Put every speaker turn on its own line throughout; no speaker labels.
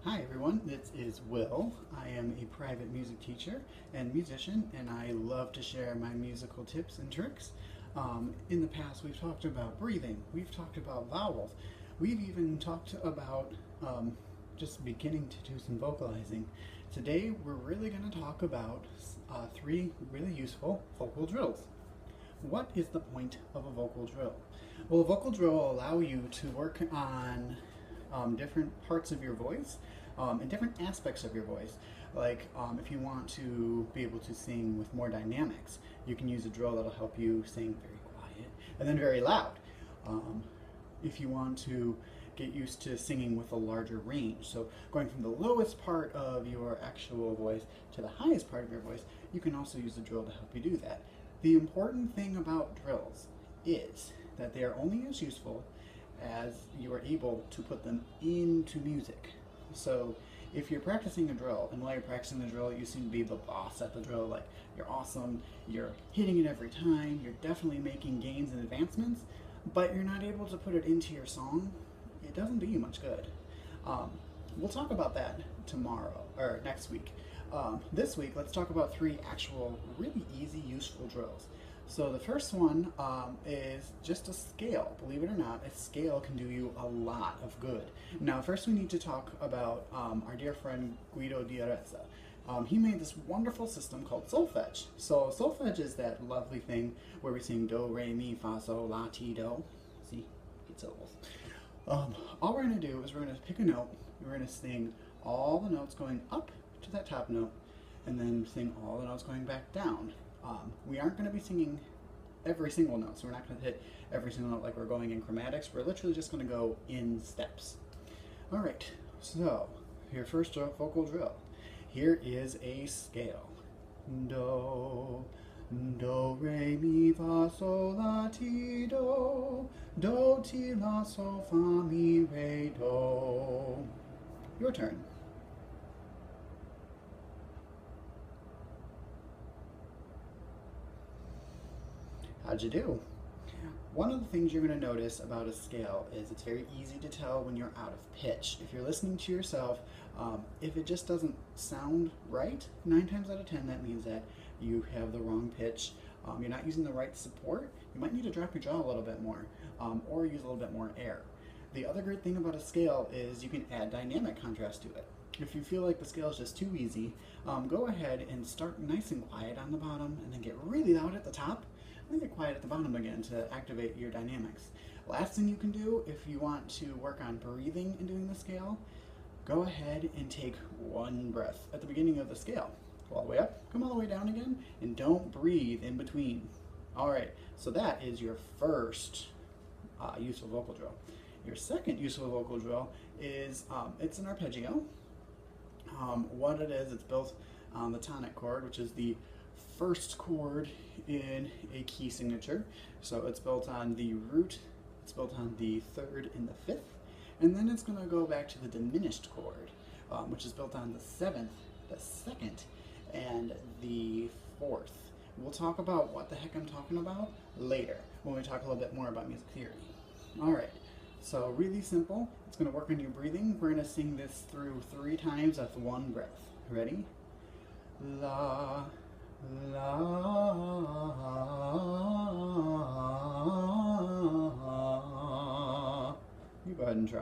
Hi everyone, this is Will. I am a private music teacher and musician, and I love to share my musical tips and tricks. In the past, we've talked about breathing, we've talked about vowels, we've even talked about just beginning to do some vocalizing. Today, we're really going to talk about three really useful vocal drills. What is the point of a vocal drill? Well, a vocal drill will allow you to work on different parts of your voice and different aspects of your voice. Like if you want to be able to sing with more dynamics, you can use a drill that'll help you sing very quiet and then very loud. If you want to get used to singing with a larger range, so going from the lowest part of your actual voice to the highest part of your voice, you can also use a drill to help you do that. The important thing about drills is that they are only as useful as you are able to put them into music. So if you're practicing a drill, and while you're practicing the drill you seem to be the boss at the drill, like you're awesome, you're hitting it every time, you're definitely making gains and advancements, but you're not able to put it into your song, it doesn't do you much good. We'll talk about that tomorrow, or next week. This week, let's talk about three actual really easy, useful drills. So the first one is just a scale. Believe it or not, a scale can do you a lot of good. Now, first we need to talk about our dear friend Guido di Arezzo. He made this wonderful system called solfege. So solfege is that lovely thing where we sing do, re, mi, fa, sol, la, ti, do. See, 8 syllables. All we're going to do is we're going to pick a note, we're going to sing all the notes going up to that top note, and then sing all the notes going back down. We aren't going to be singing every single note, so we're not going to hit every single note like we're going in chromatics. We're literally just going to go in steps. Alright, so your first vocal drill. Here is a scale. Do, do, re, mi, fa, sol, la, ti, do, ti, la, sol, fa, mi, re, do. Your turn. How'd you do? One of the things you're going to notice about a scale is it's very easy to tell when you're out of pitch. If you're listening to yourself, if it just doesn't sound right, 9 times out of 10 that means that you have the wrong pitch. You're not using the right support. You might need to drop your jaw a little bit more, or use a little bit more air. The other great thing about a scale is you can add dynamic contrast to it. If you feel like the scale is just too easy, go ahead and start nice and quiet on the bottom and then get really loud at the top, and then get quiet at the bottom again to activate your dynamics. Last thing you can do if you want to work on breathing and doing the scale, go ahead and take one breath at the beginning of the scale. Go all the way up, come all the way down again, and don't breathe in between. Alright, so that is your first useful vocal drill. Your second useful vocal drill is, it's an arpeggio. What it is, it's built on the tonic chord, which is the first chord in a key signature. So it's built on the root, it's built on the third and the fifth, and then it's going to go back to the diminished chord, which is built on the seventh, the second, and the fourth. We'll talk about what the heck I'm talking about later when we talk a little bit more about music theory. Alright, so really simple. It's going to work on your breathing. We're going to sing this through 3 times with one breath. Ready? La, la, you go ahead and try.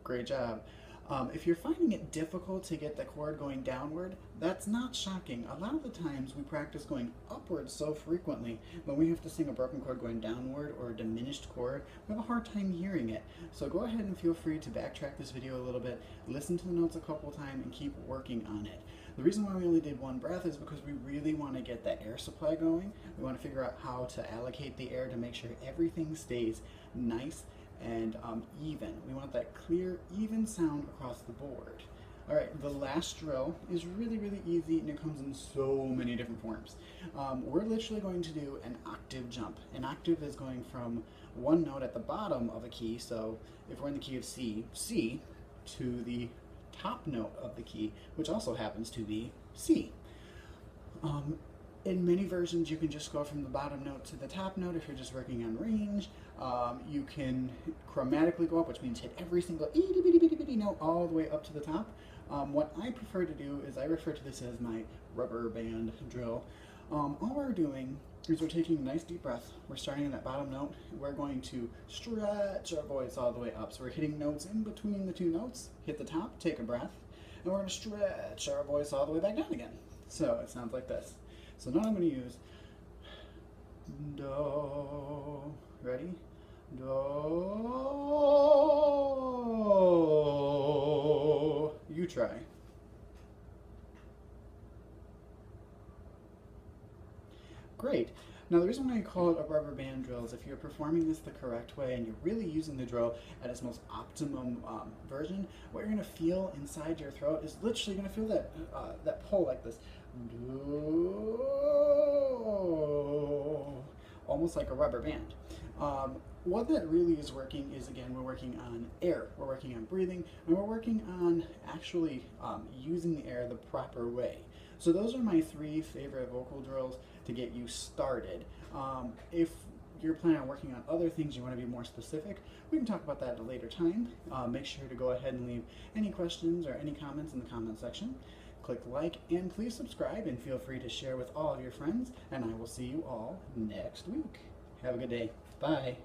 Great job. If you're finding it difficult to get the chord going downward, that's not shocking. A lot of the times we practice going upward so frequently, when we have to sing a broken chord going downward or a diminished chord, we have a hard time hearing it. So go ahead and feel free to backtrack this video a little bit, listen to the notes a couple times, and keep working on it. The reason why we only did one breath is because we really want to get that air supply going. We want to figure out how to allocate the air to make sure everything stays nice and even. We want that clear, even sound across the board. Alright, the last drill is really, really easy, and it comes in so many different forms. We're literally going to do an octave jump. An octave is going from one note at the bottom of a key, so if we're in the key of C, C, to the top note of the key, which also happens to be C. In many versions, you can just go from the bottom note to the top note if you're just working on range. You can chromatically go up, which means hit every single itty bitty bitty bitty note all the way up to the top. What I prefer to do is I refer to this as my rubber band drill. All we're doing is we're taking a nice deep breath. We're starting in that bottom note. We're going to stretch our voice all the way up. So we're hitting notes in between the two notes. Hit the top, take a breath, and we're going to stretch our voice all the way back down again. So it sounds like this. So now I'm going to use do. Ready? Do. You try. Great. Now the reason why I call it a rubber band drill is if you're performing this the correct way and you're really using the drill at its most optimum version, what you're going to feel inside your throat is literally going to feel that that pull like this. Almost like a rubber band. What that really is working is, again, we're working on air, we're working on breathing, and we're working on actually using the air the proper way. So those are my 3 favorite vocal drills to get you started. If you're planning on working on other things, you want to be more specific, we can talk about that at a later time. Make sure to go ahead and leave any questions or any comments in the comment section. Click like and please subscribe, and feel free to share with all of your friends, and I will see you all next week. Have a good day. Bye.